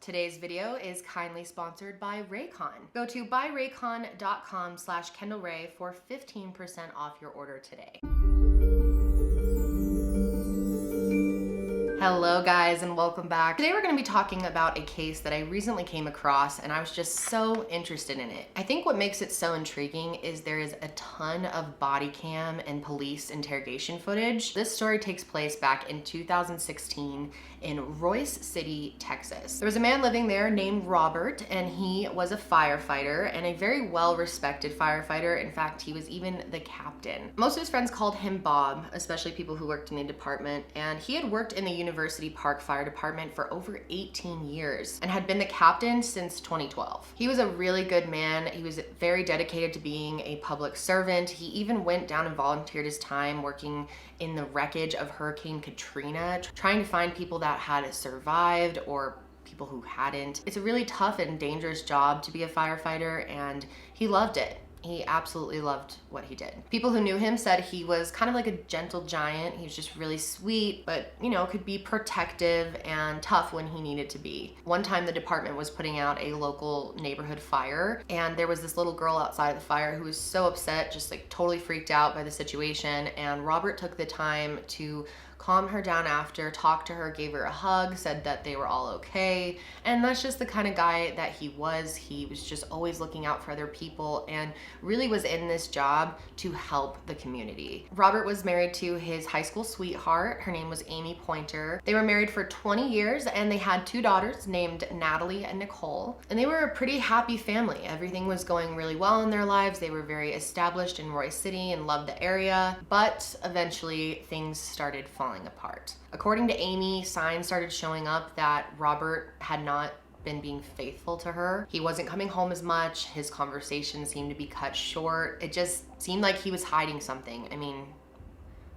Today's video is kindly sponsored by Raycon. Go to buyraycon.com/Kendall Rae for 15% off your order today. Hello guys and welcome back. Today we're going to be talking about a case that I recently came across and I was just so interested in it. I think what makes it so intriguing is there is a ton of body cam and police interrogation footage. This story takes place back in 2016 in Royce City, Texas. There was a man living there named Robert and he was a firefighter and a very well-respected firefighter. In fact, he was even the captain. Most of his friends called him Bob, especially people who worked in the department, and he had worked in the University Park Fire Department for over 18 years and had been the captain since 2012. He was a really good man. He was very dedicated to being a public servant. He even went down and volunteered his time working in the wreckage of Hurricane Katrina, trying to find people that had survived or people who hadn't. It's a really tough and dangerous job to be a firefighter, and he loved it. He absolutely loved what he did. People who knew him said he was kind of like a gentle giant. He was just really sweet, but could be protective and tough when he needed to be. One time the department was putting out a local neighborhood fire and there was this little girl outside of the fire who was so upset, just like totally freaked out by the situation, and Robert took the time to calm her down after, talked to her, gave her a hug, said that they were all okay. And that's just the kind of guy that he was. He was just always looking out for other people and really was in this job to help the community. Robert was married to his high school sweetheart. Her name was Amy Poynter. They were married for 20 years and they had two daughters named Natalie and Nicole. And they were a pretty happy family. Everything was going really well in their lives. They were very established in Royce City and loved the area, but eventually things started falling apart. According to Amy, signs started showing up that Robert had not been being faithful to her. He wasn't coming home as much. His conversations seemed to be cut short. It just seemed like he was hiding something. I mean,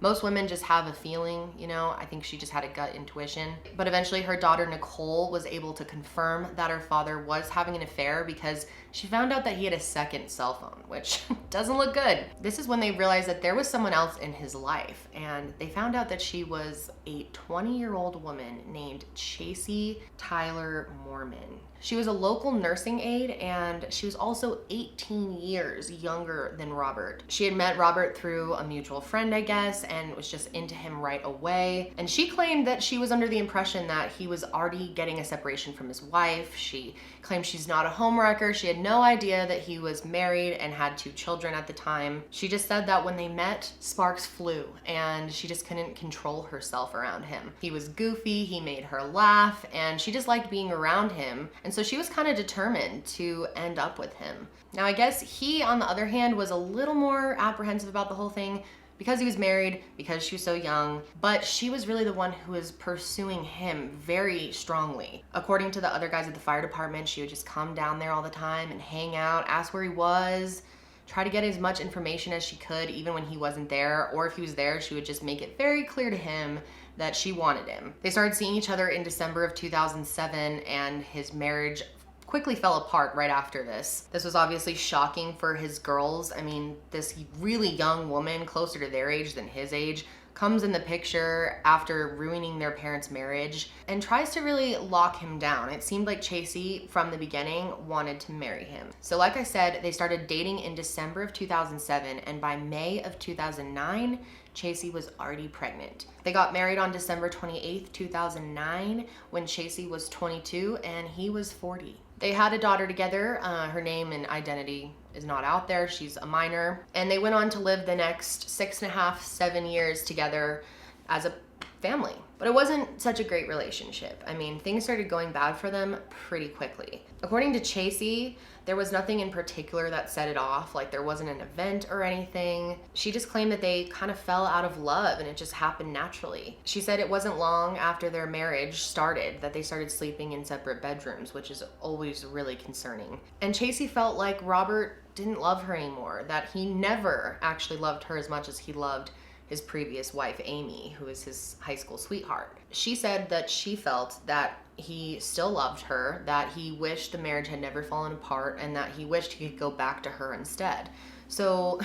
most women just have a feeling, I think she just had a gut intuition. But eventually her daughter Nicole was able to confirm that her father was having an affair because she found out that he had a second cell phone, which doesn't look good. This is when they realized that there was someone else in his life, and they found out that she was a 20-year-old woman named Chacey Tyler Morman. She was a local nursing aide and she was also 18 years younger than Robert. She had met Robert through a mutual friend, I guess, and was just into him right away. And she claimed that she was under the impression that he was already getting a separation from his wife. She claimed she's not a homewrecker. She had no idea that he was married and had two children at the time. She just said that when they met, sparks flew and she just couldn't control herself around him. He was goofy, he made her laugh, and she just liked being around him. And so she was kind of determined to end up with him. Now, I guess he, on the other hand, was a little more apprehensive about the whole thing because he was married, because she was so young, but she was really the one who was pursuing him very strongly. According to the other guys at the fire department, she would just come down there all the time and hang out, ask where he was, try to get as much information as she could, even when he wasn't there, or if he was there, she would just make it very clear to him that she wanted him. They started seeing each other in December of 2007, and his marriage quickly fell apart right after this. This was obviously shocking for his girls. I mean, this really young woman, closer to their age than his age, comes in the picture after ruining their parents' marriage and tries to really lock him down. It seemed like Chacey, from the beginning, wanted to marry him. So like I said, they started dating in December of 2007, and by May of 2009, Chacey was already pregnant. They got married on December 28th, 2009, when Chacey was 22 and he was 40. They had a daughter together. Her name and identity is not out there. She's a minor. And they went on to live the next 6.5, 7 years together as a family. But it wasn't such a great relationship. I mean, things started going bad for them pretty quickly. According to Chacey, there was nothing in particular that set it off, like there wasn't an event or anything. She just claimed that they kind of fell out of love and it just happened naturally. She said it wasn't long after their marriage started that they started sleeping in separate bedrooms, which is always really concerning. And Chacey felt like Robert didn't love her anymore, that he never actually loved her as much as he loved his previous wife, Amy, who was his high school sweetheart. She said that she felt that he still loved her, that he wished the marriage had never fallen apart, and that he wished he could go back to her instead. So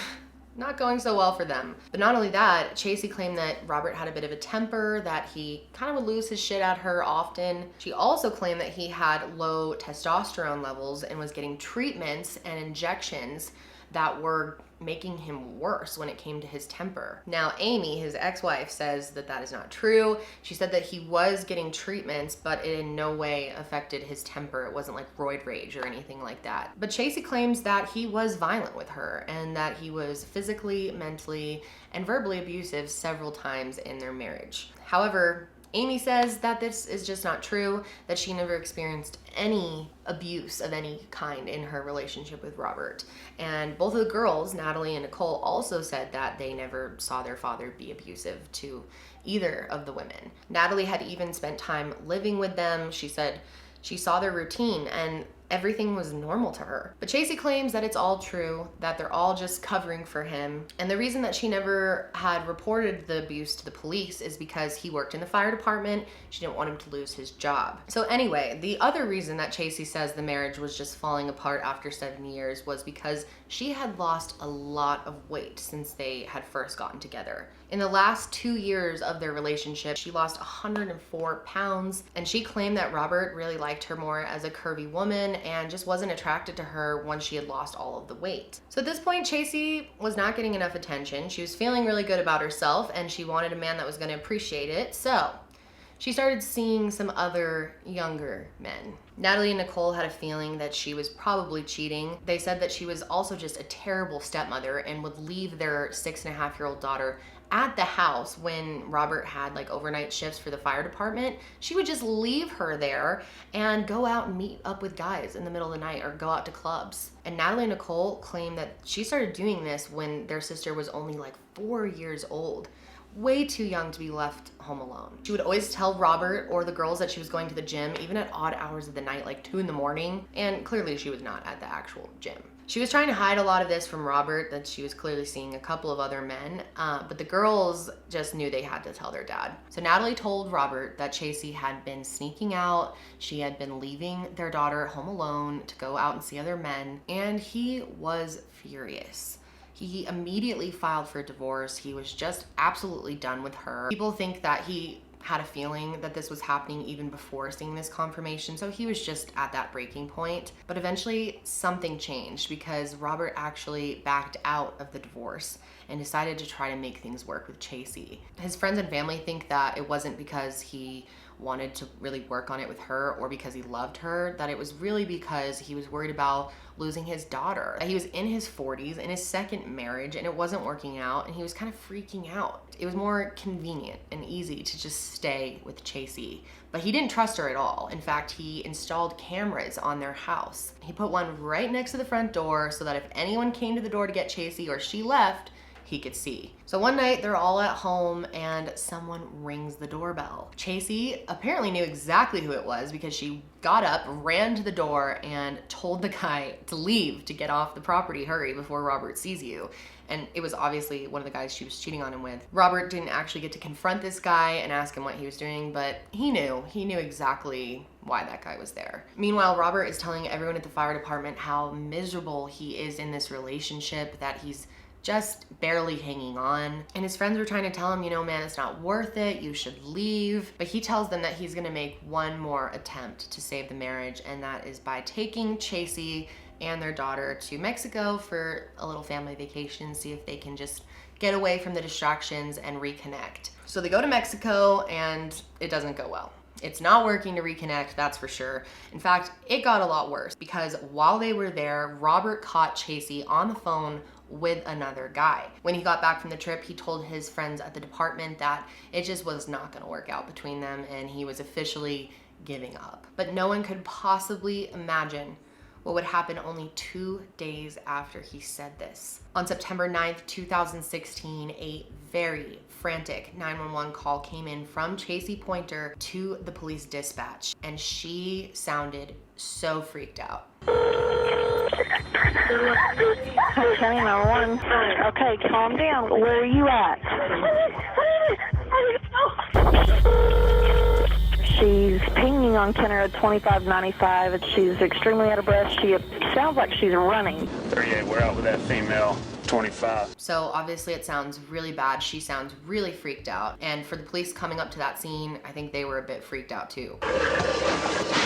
not going so well for them. But not only that, Chacey claimed that Robert had a bit of a temper, that he kind of would lose his shit at her often. She also claimed that he had low testosterone levels and was getting treatments and injections that were making him worse when it came to his temper. Now, Amy, his ex-wife, says that that is not true. She said that he was getting treatments, but it in no way affected his temper. It wasn't like roid rage or anything like that. But Chacey claims that he was violent with her and that he was physically, mentally, and verbally abusive several times in their marriage. However, Amy says that this is just not true, that she never experienced any abuse of any kind in her relationship with Robert. And both of the girls, Natalie and Nicole, also said that they never saw their father be abusive to either of the women. Natalie had even spent time living with them. She said she saw their routine and everything was normal to her. But Chacey claims that it's all true, that they're all just covering for him. And the reason that she never had reported the abuse to the police is because he worked in the fire department. She didn't want him to lose his job. So anyway, the other reason that Chacey says the marriage was just falling apart after 7 years was because she had lost a lot of weight since they had first gotten together. In the last 2 years of their relationship, she lost 104 pounds, and she claimed that Robert really liked her more as a curvy woman and just wasn't attracted to her once she had lost all of the weight. So at this point, Chacey was not getting enough attention. She was feeling really good about herself, and she wanted a man that was going to appreciate it. So she started seeing some other younger men. Natalie and Nicole had a feeling that she was probably cheating. They said that she was also just a terrible stepmother and would leave their 6.5-year-old daughter at the house when Robert had like overnight shifts for the fire department. She would just leave her there and go out and meet up with guys in the middle of the night or go out to clubs. And Natalie and Nicole claimed that she started doing this when their sister was only like 4 years old. Way too young to be left home alone. She would always tell Robert or the girls that she was going to the gym, even at odd hours of the night, like 2 in the morning, and clearly she was not at the actual gym. She was trying to hide a lot of this from Robert, that she was clearly seeing a couple of other men, but the girls just knew they had to tell their dad. So Natalie told Robert that Chacey had been sneaking out, she had been leaving their daughter home alone to go out and see other men, and he was furious. He immediately filed for divorce. He was just absolutely done with her. People think that he had a feeling that this was happening even before seeing this confirmation, so he was just at that breaking point. But eventually something changed because Robert actually backed out of the divorce and decided to try to make things work with Chacey. His friends and family think that it wasn't because he wanted to really work on it with her or because he loved her, that it was really because he was worried about losing his daughter. He was in his 40s, in his second marriage, and it wasn't working out, and he was kind of freaking out. It was more convenient and easy to just stay with Chacey, but he didn't trust her at all. In fact, he installed cameras on their house. He put one right next to the front door so that if anyone came to the door to get Chacey or she left, he could see. So one night they're all at home and someone rings the doorbell. Chacey apparently knew exactly who it was because she got up, ran to the door, and told the guy to leave, to get off the property, hurry before Robert sees you. And it was obviously one of the guys she was cheating on him with. Robert didn't actually get to confront this guy and ask him what he was doing, but he knew exactly why that guy was there. Meanwhile, Robert is telling everyone at the fire department how miserable he is in this relationship, that he's just barely hanging on. And his friends were trying to tell him, you know, man, it's not worth it, you should leave. But he tells them that he's gonna make one more attempt to save the marriage, and that is by taking Chacey and their daughter to Mexico for a little family vacation, see if they can just get away from the distractions and reconnect. So they go to Mexico and it doesn't go well. It's not working to reconnect, that's for sure. In fact, it got a lot worse because while they were there, Robert caught Chacey on the phone with another guy. When he got back from the trip, he told his friends at the department that it just was not gonna work out between them and he was officially giving up. But no one could possibly imagine what would happen only 2 days after he said this. On September 9th, 2016, a very frantic 911 call came in from Chacey Poynter to the police dispatch, and she sounded so freaked out. Okay, 911. Okay, calm down. Where are you at? She's pinging on Kenner at 2595. She's extremely out of breath. She sounds like she's running. 38, we're out with that female. 25. So obviously it sounds really bad. She sounds really freaked out. And for the police coming up to that scene, I think they were a bit freaked out too.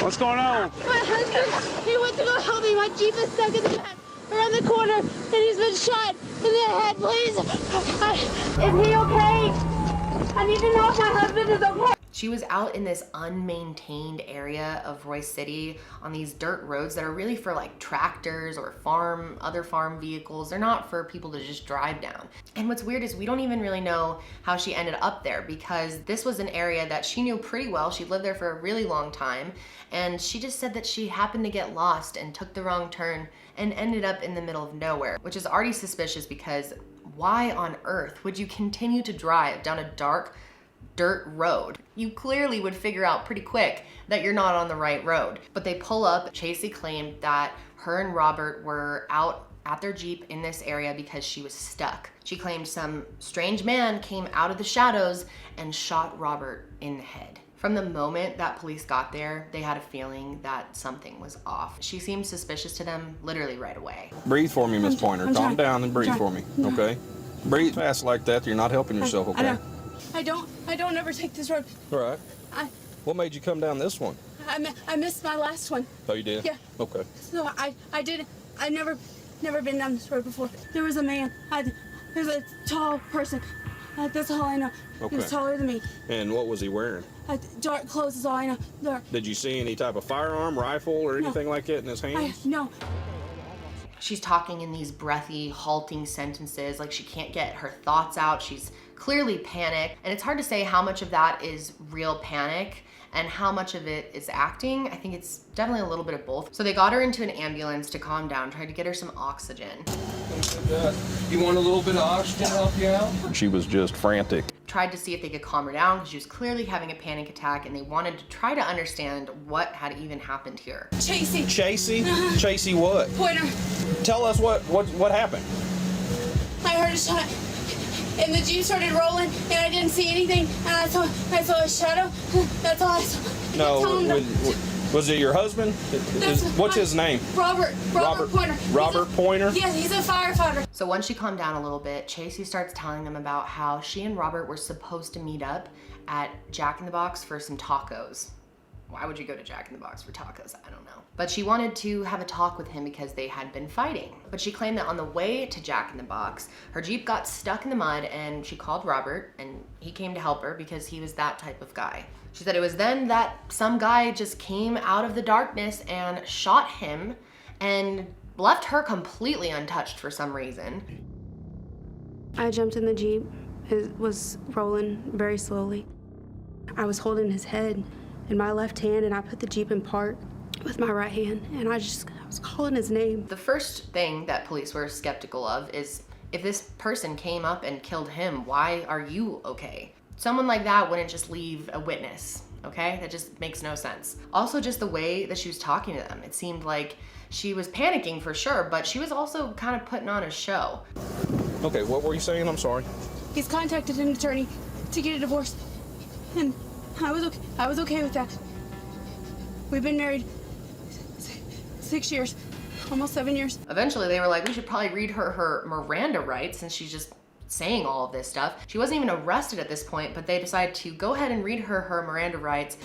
What's going on? My husband, he went to go help me. My Jeep is stuck in the back around the corner, and he's been shot in the head, please. Is he okay? I need to know if my husband is okay. She was out in this unmaintained area of Royce City on these dirt roads that are really for like tractors or other farm vehicles. They're not for people to just drive down. And what's weird is we don't even really know how she ended up there, because this was an area that she knew pretty well. She lived there for a really long time. And she just said that she happened to get lost and took the wrong turn and ended up in the middle of nowhere, which is already suspicious, because why on earth would you continue to drive down a dark dirt road? You clearly would figure out pretty quick that you're not on the right road. But they pull up. Chacey claimed that her and Robert were out at their Jeep in this area because she was stuck. She claimed some strange man came out of the shadows and shot Robert in the head. From the moment that police got there, they had a feeling that something was off. She seemed suspicious to them literally right away. Breathe for me, Miss Poynter. Calm down and breathe for me, okay? Breathe fast like that. You're not helping yourself, okay? I don't ever take this road. All right. What made you come down this one? I missed my last one. Oh, you did? Yeah. Okay. So I never been down this road before. There was a man. There's a tall person. That's all I know. Okay. He was taller than me. And what was he wearing? Dark clothes is all I know. Dark. Did you see any type of firearm, rifle, or anything like that in his hands? No. She's talking in these breathy, halting sentences, like she can't get her thoughts out. She's clearly panicked, and it's hard to say how much of that is real panic and how much of it is acting. I think it's definitely a little bit of both. So they got her into an ambulance to calm down, tried to get her some oxygen. You want a little bit of oxygen to help you out? She was just frantic. Tried to see if they could calm her down, because she was clearly having a panic attack, and they wanted to try to understand what had even happened here. Chacey. Chacey? Chacey what? Poynter. Tell us what happened. I heard a shot, and the Jeep started rolling, and I didn't see anything, and I saw a shadow. That's all I saw. No, was it your husband? What's his name? Robert Poynter. Robert Poynter? Yeah, he's a firefighter. So once she calmed down a little bit, Chacey starts telling them about how she and Robert were supposed to meet up at Jack in the Box for some tacos. Why would you go to Jack in the Box for tacos? I don't know. But she wanted to have a talk with him because they had been fighting. But she claimed that on the way to Jack in the Box, her Jeep got stuck in the mud, and she called Robert, and he came to help her because he was that type of guy. She said it was then that some guy just came out of the darkness and shot him and left her completely untouched for some reason. I jumped in the Jeep. It was rolling very slowly. I was holding his head in my left hand, and I put the Jeep in park with my right hand, and I was calling his name. The first thing that police were skeptical of is, if this person came up and killed him, why are you okay? Someone like that wouldn't just leave a witness, okay? That just makes no sense. Also, just the way that she was talking to them. It seemed like she was panicking for sure, but she was also kind of putting on a show. Okay, what were you saying? I'm sorry. He's contacted an attorney to get a divorce, and I was okay with that. We've been married 6 years, almost 7 years. Eventually, they were like, we should probably read her Miranda rights, since she's just saying all of this stuff. She wasn't even arrested at this point, but they decided to go ahead and read her Miranda rights.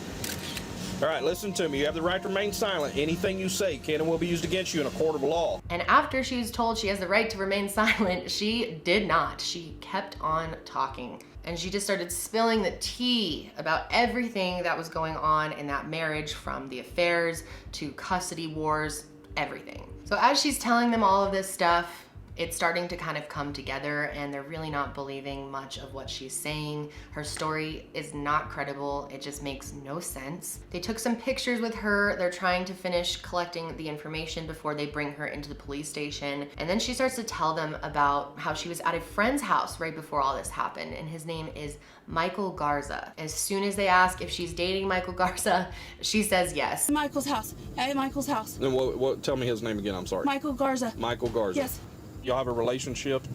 All right, listen to me. You have the right to remain silent. Anything you say can and will be used against you in a court of law. And after she was told she has the right to remain silent, she did not. She kept on talking. And she just started spilling the tea about everything that was going on in that marriage, from the affairs to custody wars, everything. So as she's telling them all of this stuff, it's starting to kind of come together, and they're really not believing much of what she's saying. Her story is not credible. It just makes no sense. They took some pictures with her. They're trying to finish collecting the information before they bring her into the police station. And then she starts to tell them about how she was at a friend's house right before all this happened, and his name is Michael Garza. As soon as they ask if she's dating Michael Garza, she says yes. Michael's house. At Michael's house. And what? Tell me his name again. I'm sorry. Michael Garza. Michael Garza. Yes. Y'all have a relationship?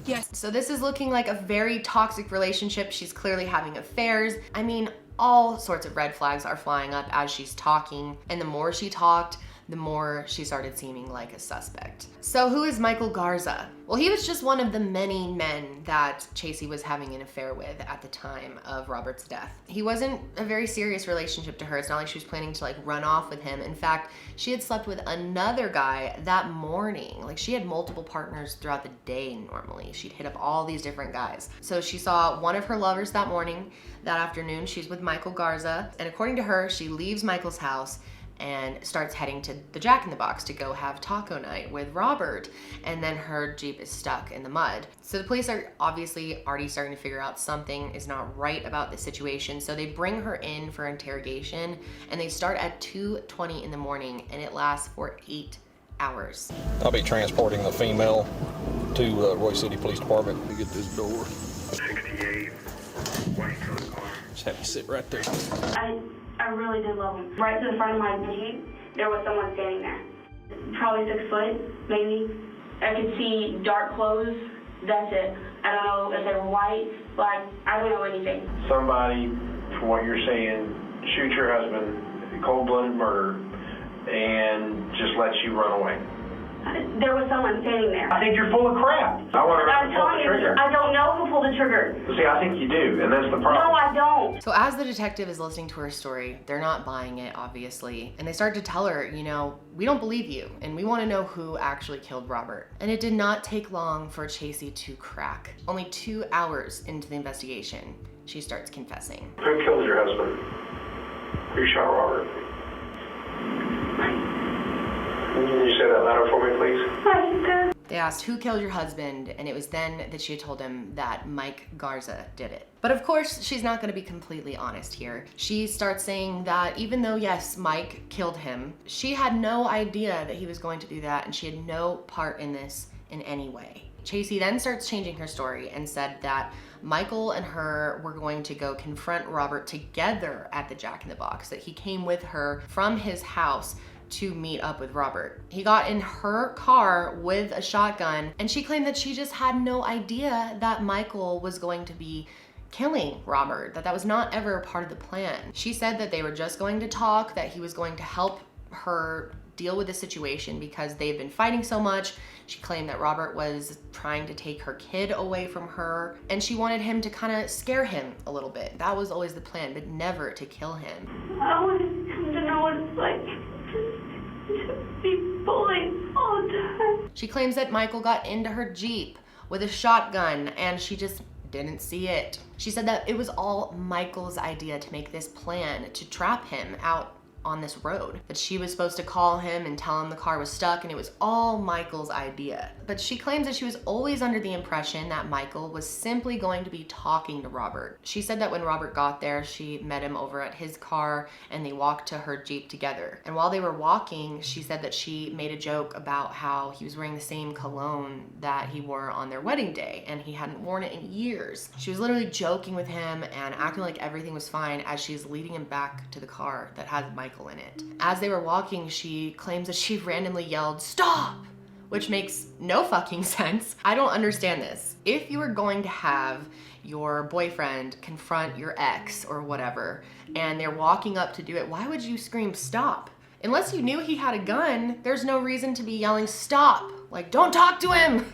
Yes. So this is looking like a very toxic relationship. She's clearly having affairs. I mean, all sorts of red flags are flying up as she's talking. And the more she talked, the more she started seeming like a suspect. So who is Michael Garza? Well, he was just one of the many men that Chacey was having an affair with at the time of Robert's death. He wasn't a very serious relationship to her. It's not like she was planning to like run off with him. In fact, she had slept with another guy that morning. Like she had multiple partners throughout the day normally. She'd hit up all these different guys. So she saw one of her lovers that morning. That afternoon, she's with Michael Garza. And according to her, she leaves Michael's house and starts heading to the Jack in the Box to go have taco night with Robert. And then her Jeep is stuck in the mud. So the police are obviously already starting to figure out something is not right about the situation. So they bring her in for interrogation and they start at 2:20 in the morning and it lasts for 8 hours. I'll be transporting the female to Roy City Police Department. Let me get this door. 68, white truck car. Just have you sit right there. I really did love him. Right to the front of my Jeep, there was someone standing there. Probably 6 foot, maybe. I could see dark clothes. That's it. I don't know if they were white, black. I don't know anything. Somebody, from what you're saying, shoot your husband, cold-blooded murder, and just lets you run away. There was someone standing there. I think you're full of crap. I want to I'm pull telling the you, trigger. I don't know who pulled the trigger. See, I think you do, and that's the problem. No, I don't. So as the detective is listening to her story, they're not buying it, obviously. And they start to tell her, you know, we don't believe you, and we want to know who actually killed Robert. And it did not take long for Chacey to crack. Only 2 hours into the investigation, she starts confessing. Who killed your husband? Who shot Robert? Can you say that louder for me, please? They asked who killed your husband, and it was then that she had told him that Mike Garza did it. But of course, she's not gonna be completely honest here. She starts saying that even though, yes, Mike killed him, she had no idea that he was going to do that, and she had no part in this in any way. Chacey then starts changing her story and said that Michael and her were going to go confront Robert together at the Jack in the Box, that he came with her from his house to meet up with Robert. He got in her car with a shotgun, and she claimed that she just had no idea that Michael was going to be killing Robert, that was not ever part of the plan. She said that they were just going to talk, that he was going to help her deal with the situation because they've been fighting so much. She claimed that Robert was trying to take her kid away from her, and she wanted him to kind of scare him a little bit. That was always the plan, but never to kill him. I want him to know what it's like to be bullied all the time. She claims that Michael got into her Jeep with a shotgun and she just didn't see it. She said that it was all Michael's idea to make this plan to trap him out on this road, that she was supposed to call him and tell him the car was stuck, and it was all Michael's idea. But she claims that she was always under the impression that Michael was simply going to be talking to Robert. She said that when Robert got there, she met him over at his car and they walked to her Jeep together. And while they were walking, she said that she made a joke about how he was wearing the same cologne that he wore on their wedding day, and he hadn't worn it in years. She was literally joking with him and acting like everything was fine as she's leading him back to the car that had Michael in it. As they were walking, she claims that she randomly yelled, "Stop!" which makes no fucking sense. I don't understand this. If you were going to have your boyfriend confront your ex or whatever, and they're walking up to do it, why would you scream stop? Unless you knew he had a gun, there's no reason to be yelling stop. Like, don't talk to him.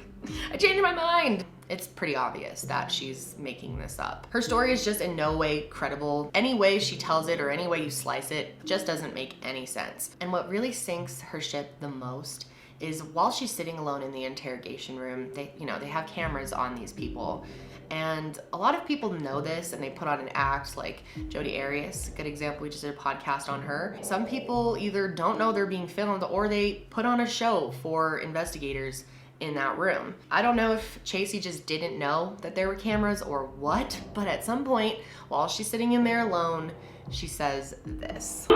I changed my mind. It's pretty obvious that she's making this up. Her story is just in no way credible. Any way she tells it or any way you slice it just doesn't make any sense. And what really sinks her ship the most is while she's sitting alone in the interrogation room, they have cameras on these people. And a lot of people know this and they put on an act, like Jodi Arias, good example, we just did a podcast on her. Some people either don't know they're being filmed or they put on a show for investigators in that room. I don't know if Chacey just didn't know that there were cameras or what, but at some point, while she's sitting in there alone, she says this.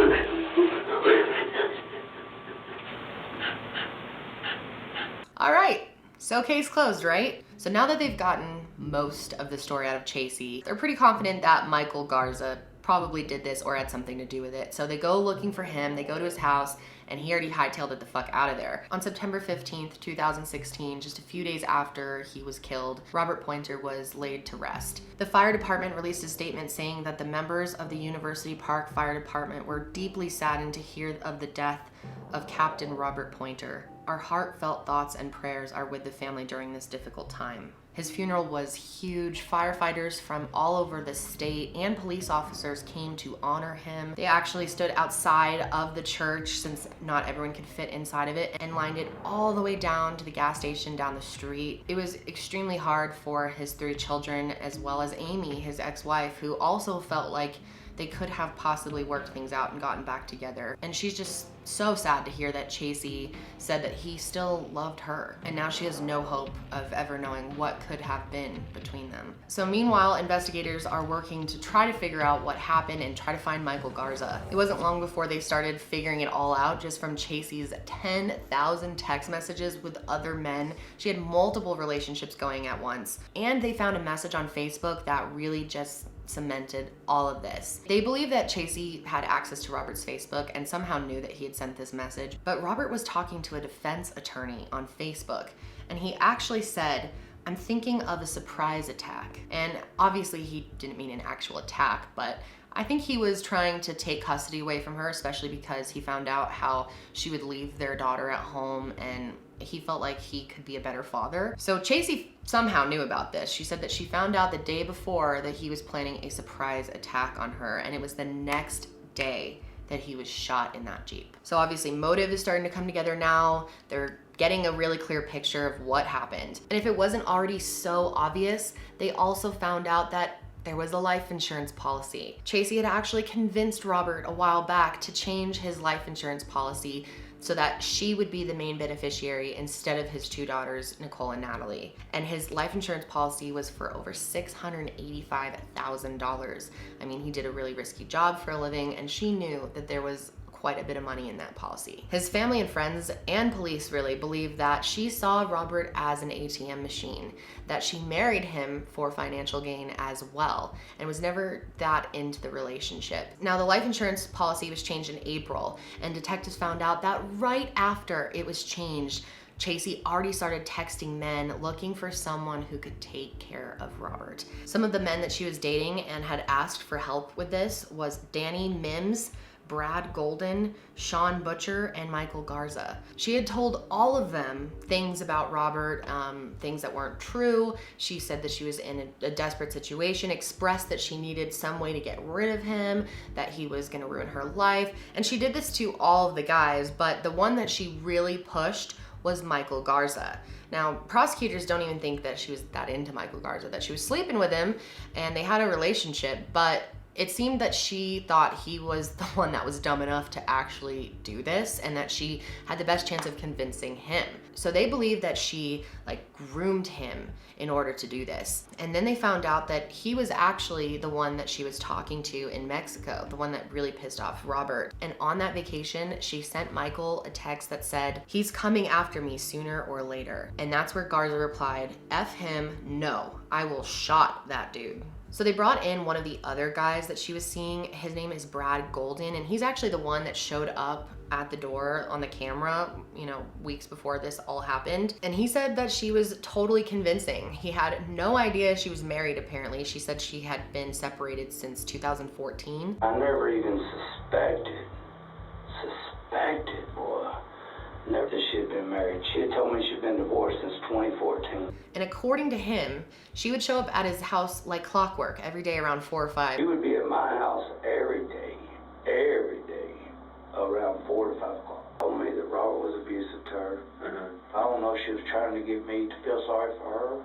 All right, so case closed, right? So now that they've gotten most of the story out of Chacey, they're pretty confident that Michael Garza probably did this or had something to do with it. So they go looking for him, they go to his house, and he already hightailed it the fuck out of there. On September 15th, 2016, just a few days after he was killed, Robert Poynter was laid to rest. The fire department released a statement saying that the members of the University Park Fire Department were deeply saddened to hear of the death of Captain Robert Poynter. Our heartfelt thoughts and prayers are with the family during this difficult time. His funeral was huge. Firefighters from all over the state and police officers came to honor him. They actually stood outside of the church, since not everyone could fit inside of it, and lined it all the way down to the gas station down the street. It was extremely hard for his 3 children, as well as Amy, his ex-wife, who also felt like they could have possibly worked things out and gotten back together. And she's just so sad to hear that Chacey said that he still loved her, and now she has no hope of ever knowing what could have been between them. So meanwhile, investigators are working to try to figure out what happened and try to find Michael Garza. It wasn't long before they started figuring it all out, just from Chacey's 10,000 text messages with other men. She had multiple relationships going at once, and they found a message on Facebook that really just cemented all of this. They believe that Chacey had access to Robert's Facebook and somehow knew that he had sent this message, but Robert was talking to a defense attorney on Facebook, and he actually said, "I'm thinking of a surprise attack." And obviously he didn't mean an actual attack, but I think he was trying to take custody away from her, especially because he found out how she would leave their daughter at home, and he felt like he could be a better father. So Chacey somehow knew about this. She said that she found out the day before that he was planning a surprise attack on her, and it was the next day that he was shot in that Jeep. So obviously motive is starting to come together now. They're getting a really clear picture of what happened. And if it wasn't already so obvious, they also found out that there was a life insurance policy. Chacey had actually convinced Robert a while back to change his life insurance policy so that she would be the main beneficiary instead of his 2 daughters, Nicole and Natalie. And his life insurance policy was for over $685,000. I mean, he did a really risky job for a living, and she knew that there was quite a bit of money in that policy. His family and friends and police really believe that she saw Robert as an ATM machine, that she married him for financial gain as well, and was never that into the relationship. Now, the life insurance policy was changed in April, and detectives found out that right after it was changed, Chacey already started texting men looking for someone who could take care of Robert. Some of the men that she was dating and had asked for help with this was Danny Mims, Brad Golden, Sean Butcher, and Michael Garza. She had told all of them things about Robert, things that weren't true. She said that she was in a desperate situation, expressed that she needed some way to get rid of him, that he was gonna ruin her life. And she did this to all of the guys, but the one that she really pushed was Michael Garza. Now, prosecutors don't even think that she was that into Michael Garza, that she was sleeping with him and they had a relationship, but it seemed that she thought he was the one that was dumb enough to actually do this, and that she had the best chance of convincing him. So they believe that she groomed him in order to do this. And then they found out that he was actually the one that she was talking to in Mexico, the one that really pissed off Robert. And on that vacation, she sent Michael a text that said, "He's coming after me sooner or later." And that's where Garza replied, "F him, no, I will shot that dude." So they brought in one of the other guys that she was seeing. His name is Brad Golden, and he's actually the one that showed up at the door on the camera, weeks before this all happened. And he said that she was totally convincing. He had no idea she was married, apparently. She said she had been separated since 2014. I never even suspected, boy. Never that she had been married. She had told me she'd been divorced since 2014. And according to him, she would show up at his house like clockwork every day around 4 or 5. She would be at my house every day, around 4 to 5 o'clock. Told me that Robert was abusive to her. I don't know if she was trying to get me to feel sorry for her,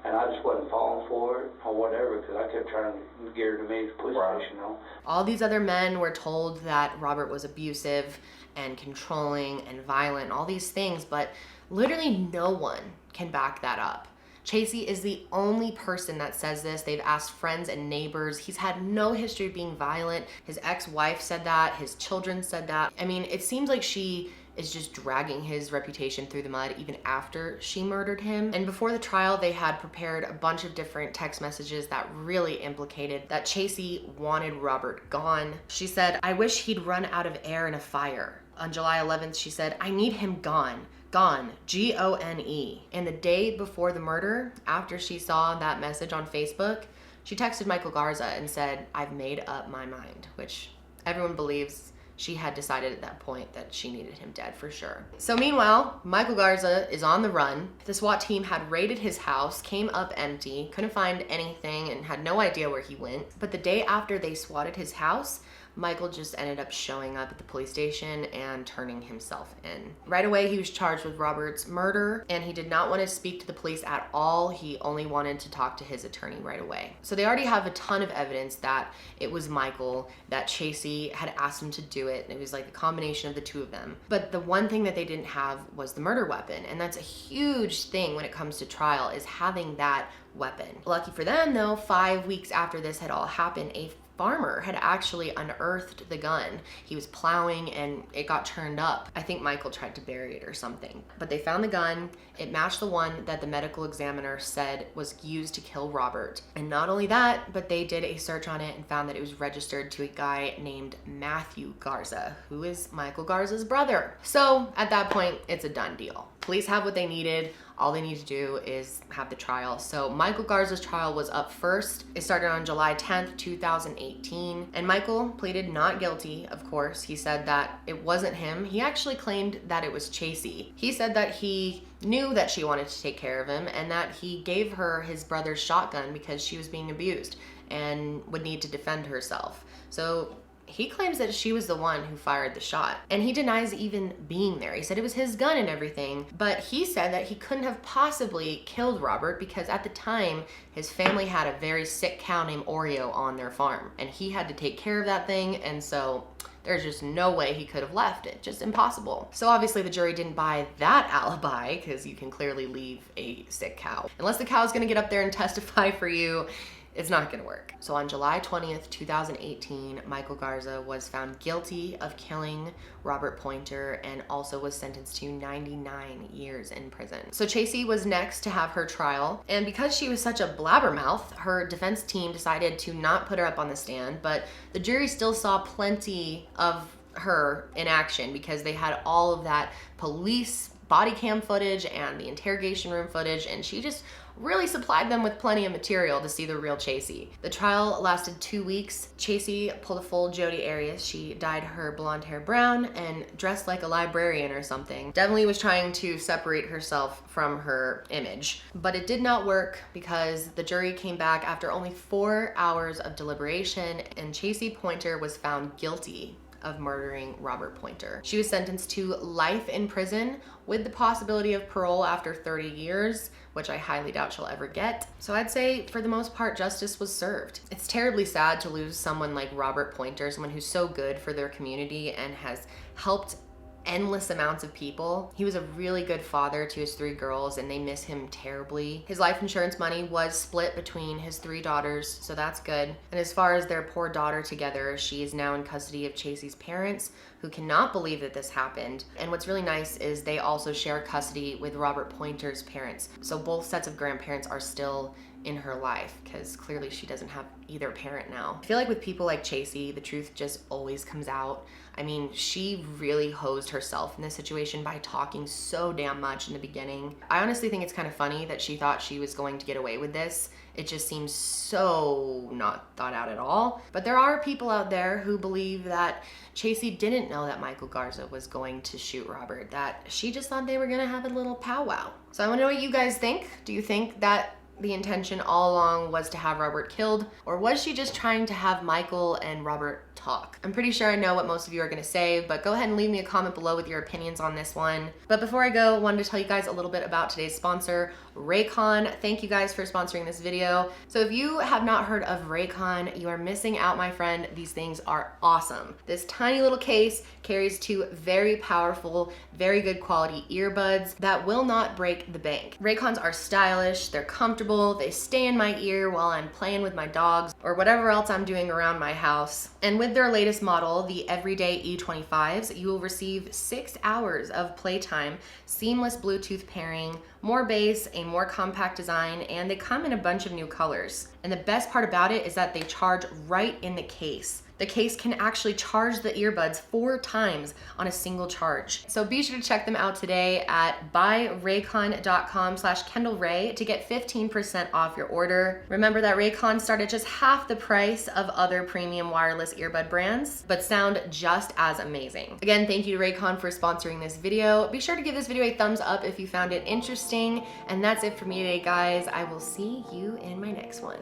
and I just wasn't falling for it or whatever, because I kept trying to get her to me to the police station, All these other men were told that Robert was abusive and controlling and violent, all these things, but literally no one can back that up. Chacey is the only person that says this. They've asked friends and neighbors. He's had no history of being violent. His ex-wife said that. His children said that. I mean, it seems like she is just dragging his reputation through the mud even after she murdered him. And before the trial, they had prepared a bunch of different text messages that really implicated that Chacey wanted Robert gone. She said, "I wish he'd run out of air in a fire." On July 11th, she said, "I need him gone. Gone, G-O-N-E." And the day before the murder, after she saw that message on Facebook, she texted Michael Garza and said, "I've made up my mind," which everyone believes she had decided at that point that she needed him dead for sure. So meanwhile, Michael Garza is on the run. The SWAT team had raided his house, came up empty, couldn't find anything, and had no idea where he went. But the day after they swatted his house, Michael just ended up showing up at the police station and turning himself in. Right away, he was charged with Robert's murder, and he did not want to speak to the police at all. He only wanted to talk to his attorney right away. So they already have a ton of evidence that it was Michael, that Chacey had asked him to do it. It was like a combination of the two of them. But the one thing that they didn't have was the murder weapon, and that's a huge thing when it comes to trial, is having that weapon. Lucky for them though, 5 weeks after this had all happened, a farmer had actually unearthed the gun. He was plowing and it got turned up. I think Michael tried to bury it or something. But they found the gun. It matched the one that the medical examiner said was used to kill Robert. And not only that, but they did a search on it and found that it was registered to a guy named Matthew Garza, who is Michael Garza's brother. So at that point, it's a done deal. Police have what they needed. All they need to do is have the trial. So Michael Garza's trial was up first. It started on July 10th, 2018. And Michael pleaded not guilty, of course. He said that it wasn't him. He actually claimed that it was Chacey. He said that he knew that she wanted to take care of him and that he gave her his brother's shotgun because she was being abused and would need to defend herself. So he claims that she was the one who fired the shot, and he denies even being there. He said it was his gun and everything, but he said that he couldn't have possibly killed Robert because at the time his family had a very sick cow named Oreo on their farm, and he had to take care of that thing, and so there's just no way he could have left it. Just impossible. So obviously the jury didn't buy that alibi, because you can clearly leave a sick cow. Unless the cow's gonna get up there and testify for you, it's not gonna work. So on July 20th, 2018, Michael Garza was found guilty of killing Robert Poynter and also was sentenced to 99 years in prison. So Chacey was next to have her trial, and because she was such a blabbermouth, her defense team decided to not put her up on the stand, but the jury still saw plenty of her in action because they had all of that police body cam footage and the interrogation room footage, and she just really supplied them with plenty of material to see the real Chacey. The trial lasted 2 weeks. Chacey pulled a full Jodi Arias. She dyed her blonde hair brown and dressed like a librarian or something. Definitely was trying to separate herself from her image. But it did not work because the jury came back after only 4 hours of deliberation, and Chacey Poynter was found guilty of murdering Robert Poynter. She was sentenced to life in prison with the possibility of parole after 30 years, which I highly doubt she'll ever get. So I'd say for the most part, justice was served. It's terribly sad to lose someone like Robert Poynter, someone who's so good for their community and has helped endless amounts of people. He was a really good father to his 3 girls, and they miss him terribly. His life insurance money was split between his 3 daughters, so that's good. And as far as their poor daughter together, she is now in custody of Chacey's parents, who cannot believe that this happened. And what's really nice is they also share custody with Robert Poynter's parents. So both sets of grandparents are still in her life, because clearly she doesn't have either parent now. I feel like with people like Chacey, the truth just always comes out. I mean, she really hosed herself in this situation by talking so damn much in the beginning. I honestly think it's kind of funny that she thought she was going to get away with this. It just seems so not thought out at all. But there are people out there who believe that Chacey didn't know that Michael Garza was going to shoot Robert, that she just thought they were gonna have a little powwow. So I wanna know what you guys think. Do you think that the intention all along was to have Robert killed, or was she just trying to have Michael and Robert talk? I'm pretty sure I know what most of you are gonna say, but go ahead and leave me a comment below with your opinions on this one. But before I go, I wanted to tell you guys a little bit about today's sponsor, Raycon. Thank you guys for sponsoring this video. So if you have not heard of Raycon, you are missing out, my friend. These things are awesome. This tiny little case carries 2 very powerful, very good quality earbuds that will not break the bank. Raycons are stylish, they're comfortable, they stay in my ear while I'm playing with my dogs. or whatever else I'm doing around my house. And with their latest model, the Everyday E25s, you will receive 6 hours of playtime, seamless Bluetooth pairing, more bass, a more compact design, and they come in a bunch of new colors. And the best part about it is that they charge right in the case. The case can actually charge the earbuds 4 times on a single charge. So be sure to check them out today at buyraycon.com/Kendall Rae to get 15% off your order. Remember that Raycon start at just half the price of other premium wireless earbud brands, but sound just as amazing. Again, thank you to Raycon for sponsoring this video. Be sure to give this video a thumbs up if you found it interesting. And that's it for me today, guys. I will see you in my next one.